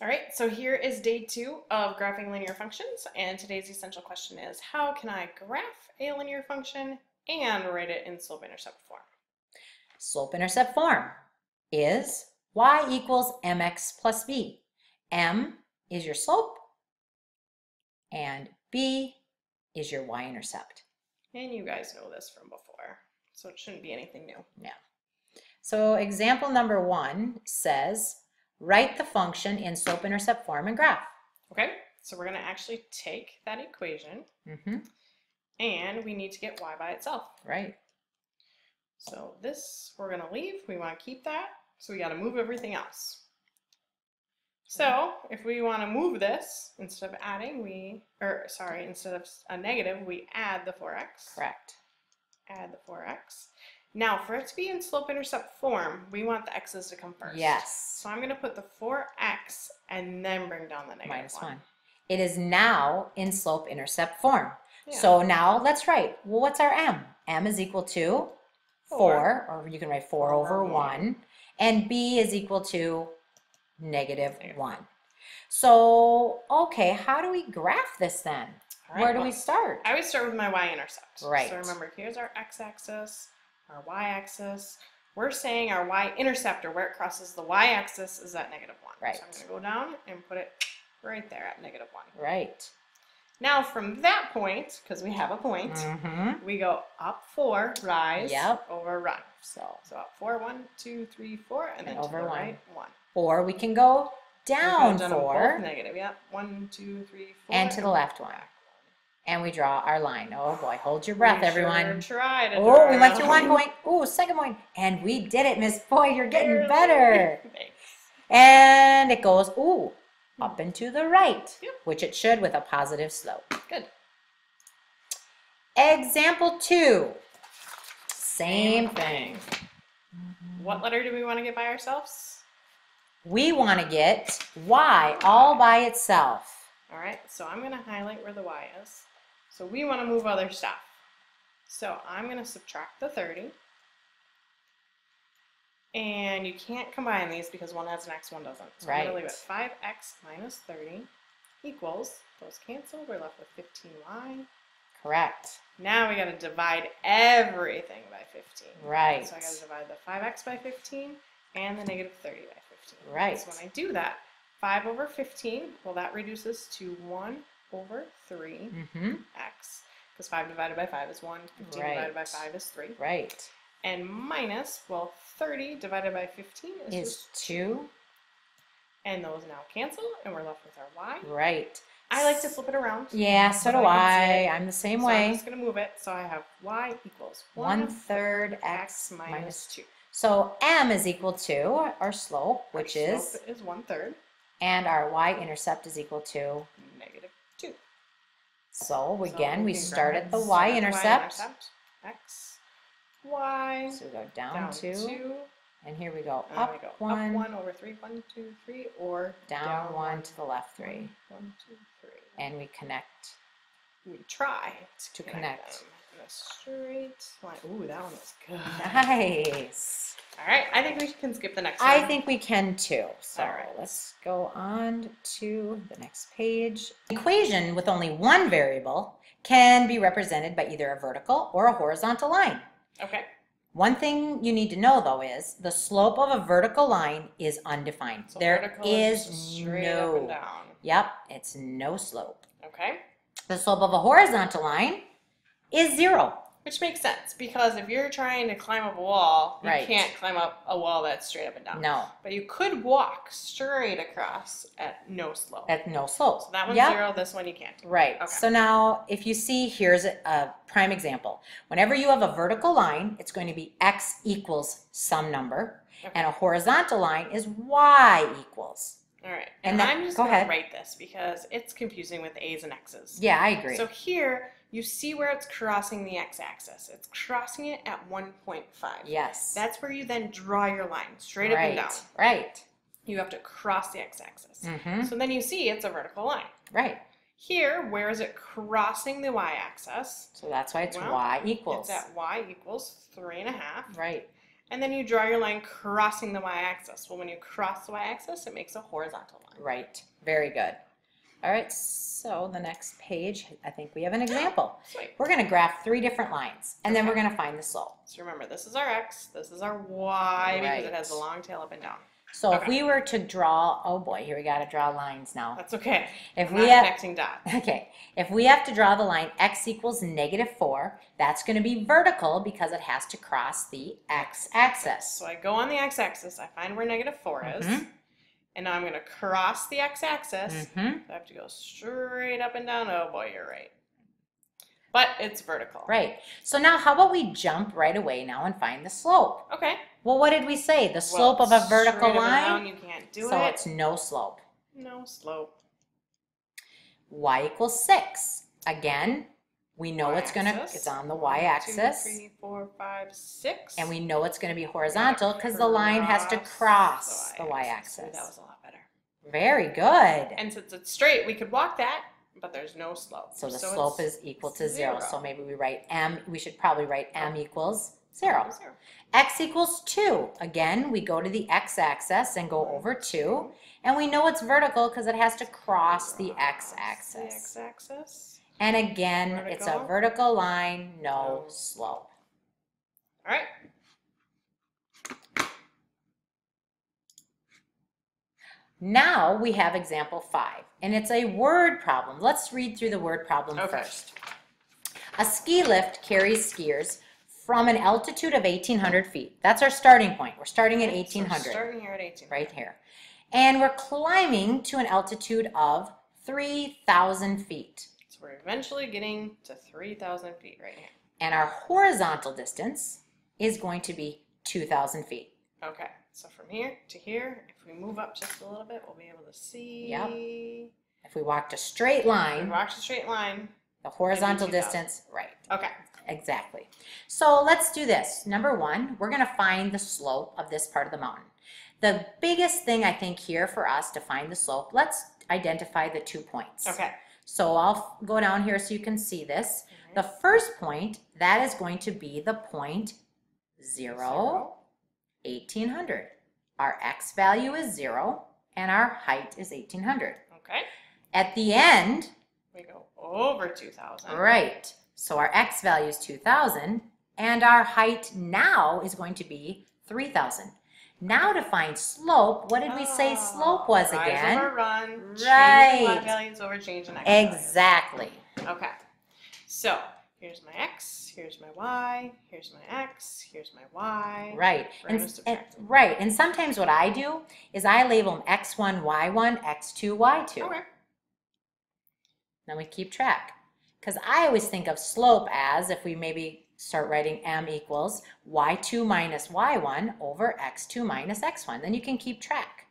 All right, so here is day 2 of graphing linear functions, and today's essential question is, how can I graph a linear function and write it in slope-intercept form? Slope-intercept form is y equals mx plus b. M is your slope, and b is your y-intercept. And you guys know this from before, so it shouldn't be anything new. Yeah. So example number 1 says, write the function in slope-intercept form and graph. Okay, so we're going to actually take that equation, and we need to get y by itself. Right. So this we're going to leave. We want to keep that, so we got to move everything else. So if we want to move this, instead of adding, instead of a negative, we add the 4x. Correct. Add the 4x. Now, for it to be in slope-intercept form, we want the x's to come first. Yes. So I'm going to put the 4x and then bring down the negative Minus 1. 1. It is now in slope-intercept form. Yeah. So now let's write, well, what's our m? M is equal to 4, or you can write 4 over 1. And b is equal to negative 1. So, okay, how do we graph this then? Right, where do we start? I would start with my y-intercept. Right. So remember, here's our x-axis, our y-axis. We're saying our y-intercept, or where it crosses the y-axis, is at negative 1. Right. So I'm going to go down and put it right there at negative 1. Right. Now from that point, because we have a point, we go up 4, rise, over run. So up 4, 1, 2, 3, 4, and then over to the right, 1. Or we can go down 4. Both negative, 1, 2, 3, 4. And to the left 1. And we draw our line. Oh boy, hold your breath, everyone. Sure tried. Oh, we went through 1 point. Oh, second point. And we did it, Miss Boy. You're getting better. Thanks. And it goes, ooh, up and to the right, Yep. which it should with a positive slope. Good. Example 2. Same thing. What letter do we want to get by ourselves? We want to get y all by itself. All right, so I'm going to highlight where the y is. So we want to move other stuff. So I'm going to subtract the 30. And you can't combine these because one has an x, one doesn't. So I'm going to leave it 5x minus 30 equals, those cancel, we're left with 15y. Correct. Now we got to divide everything by 15. Right. So I got to divide the 5x by 15 and the negative 30 by 15. Right. So when I do that, 5 over 15, well, that reduces to 1 over 3x. Because 5 divided by 5 is 1. 15 divided by 5 is 3. Right. And minus, well, 30 divided by 15 is 2. And those now cancel, and we're left with our y. Right. I like to flip it around. Yeah, so do I. I'm the same way. I'm just going to move it. So I have y equals 1/3 x minus 2. So m is equal to our slope, which is 1/3. And our y-intercept is equal to negative 2. So again, we start at the y-intercept. X, y. So we go down 2. And here we go and up, we go 1. Up 1 over 3. 1, 2, 3. Or down 1 to the left 3. 1, 2, 3. And we connect. We try to connect. them in a straight line. Ooh, that one was good. Nice. All right, I think we can skip the next one. I think we can too. So all right. Let's go on to the next page. Equation with only one variable can be represented by either a vertical or a horizontal line. Okay. One thing you need to know though is the slope of a vertical line is undefined. So there is straight up and down. Yep, it's no slope. Okay. The slope of a horizontal line is 0. Which makes sense, because if you're trying to climb up a wall, you Right. can't climb up a wall that's straight up and down. No. But you could walk straight across at no slope. At no slope. So that one's Yep. 0, this one you can't. Right. Okay. So now if you see, here's a prime example. Whenever you have a vertical line, it's going to be x equals some number. Okay. And a horizontal line is y equals. All right. And And then- I'm just go going to ahead. write this because it's confusing with a's and x's. Yeah, I agree. So here, you see where it's crossing the x-axis. It's crossing it at 1.5. Yes. That's where you then draw your line, straight up and down. Right. You have to cross the x-axis. Mm-hmm. So then you see it's a vertical line. Right. Here, where is it crossing the y-axis? So that's why it's Well, y equals. It's at y equals 3.5. Right. And then you draw your line crossing the y-axis. Well, when you cross the y-axis, it makes a horizontal line. Right. Very good. All right, so the next page, I think we have an example. Sweet. We're going to graph 3 different lines, and then Okay. we're going to find the slope. So remember, this is our x, this is our y, because it has a Right. long tail up and down. So if Okay. we were to draw, oh boy, here we got to draw lines now. That's okay. If I'm we not have, connecting dots. okay, if we have to draw the line x equals -4, that's going to be vertical because it has to cross the x-axis. So I go on the x-axis, I find where -4 is, Mhm. and now I'm going to cross the x-axis. Mhm. So I have to go straight up and down. Oh boy, you're right. But it's vertical. Right. So now how about we jump right away now and find the slope? Okay. Well, what did we say? The Well, slope of a vertical straight up and line? down, you can't do So it. it's no slope. No slope. Y equals 6. Again, we know it's Y-axis. on the 1, y-axis. 2, 3, 4, 5, 6. And we know it's going to be horizontal because the line has to cross the Ooh, y-axis. that was a lot better. Very good. And since it's straight, we could walk that, but there's no slope. So the slope it's is equal to 0. 0. So maybe we write m, we should probably write m equals 0. 0. X equals 2. Again, we go to the x-axis and go over 2. And we know it's vertical because it has to cross the Cross x-axis. The x-axis. And again, it's a Vertical. vertical line, no No. slope. All right. Now we have example 5, and it's a word problem. Let's read through the word problem Okay. first. A ski lift carries skiers from an altitude of 1,800 feet. That's our starting point. We're starting at Okay, so 1,800, starting here at 18. right here. And we're climbing to an altitude of 3,000 feet. So we're eventually getting to 3,000 feet right here. And our horizontal distance is going to be 2,000 feet. Okay, so from here to here, if we move up just a little bit, we'll be able to see. Yep. If we walked a straight We line, walk a straight line. the horizontal 2,000. distance, right. Okay. Exactly. So let's do this. Number 1, we're going to find the slope of this part of the mountain. The biggest thing I think here for us to find the slope, let's identify the 2 points. Okay. So I'll go down here so you can see this. The first point, that is going to be the point 0, 1,800. Our x value is 0 and our height is 1,800. Okay. At the end, We go over 2,000. right, so our x value is 2,000 and our height now is going to be 3,000. Now to find slope, what did we say slope was rise again? Over run. Right. Change y values over change in x values. Exactly. Okay. So here's my x, here's my y, here's my x, here's my y. Right. We're And, gonna subtract them. right. And sometimes what I do is I label them x1, y1, x2, y2. Okay. Then we keep track. Because I always think of slope as, if we maybe start writing m equals y2 minus y1 over x2 minus x1. Then you can keep track.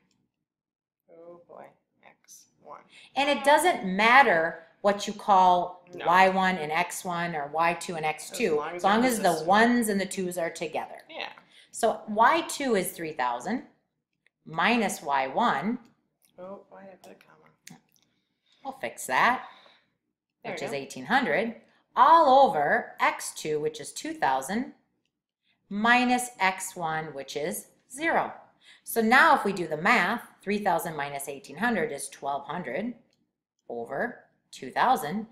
Oh boy. X1. And it doesn't matter what you call No. y1 and x1 or y2 and x2, As long as the they're ones and the twos are together. Yeah. So y2 is 3,000 minus y1. Oh, why did I put a comma? We'll fix that, There which we is go. 1,800, all over x2, which is 2,000, minus x1, which is 0. So now if we do the math, 3,000 minus 1,800 is 1,200 over 2,000.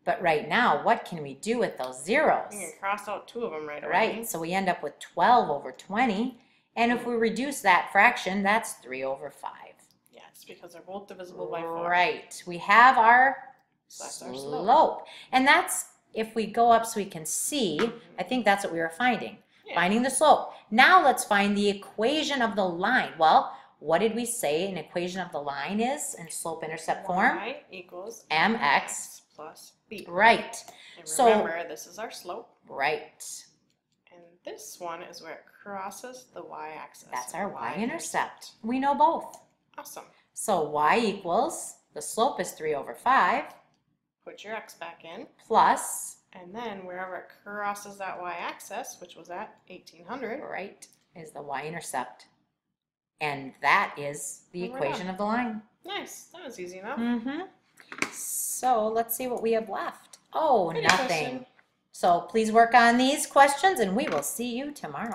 But right now, what can we do with those zeros? You can cross out 2 of them right away. Right, so we end up with 12 over 20. And if we reduce that fraction, that's 3 over 5. Yeah, it's because they're both divisible by 4. Right, we have our So that's our slope. slope. And that's, if we go up so we can see, I think that's what we were finding. Yeah. Finding the slope. Now let's find the equation of the line. Well, what did we say an equation of the line is in slope-intercept form? Y equals mx plus b. Right, And So- remember, this is our slope, right. and this one is where it crosses the y-axis. That's our The y-intercept. We know both. Awesome. So y equals, the slope is 3 over 5, Put your x back in, plus, and then wherever it crosses that y-axis, which was at 1,800, right, is the y-intercept. And that is the And we're equation of the line. nice. That was easy enough. Mm-hmm. So let's see what we have left. Oh, Pretty nothing. question. So please work on these questions and we will see you tomorrow.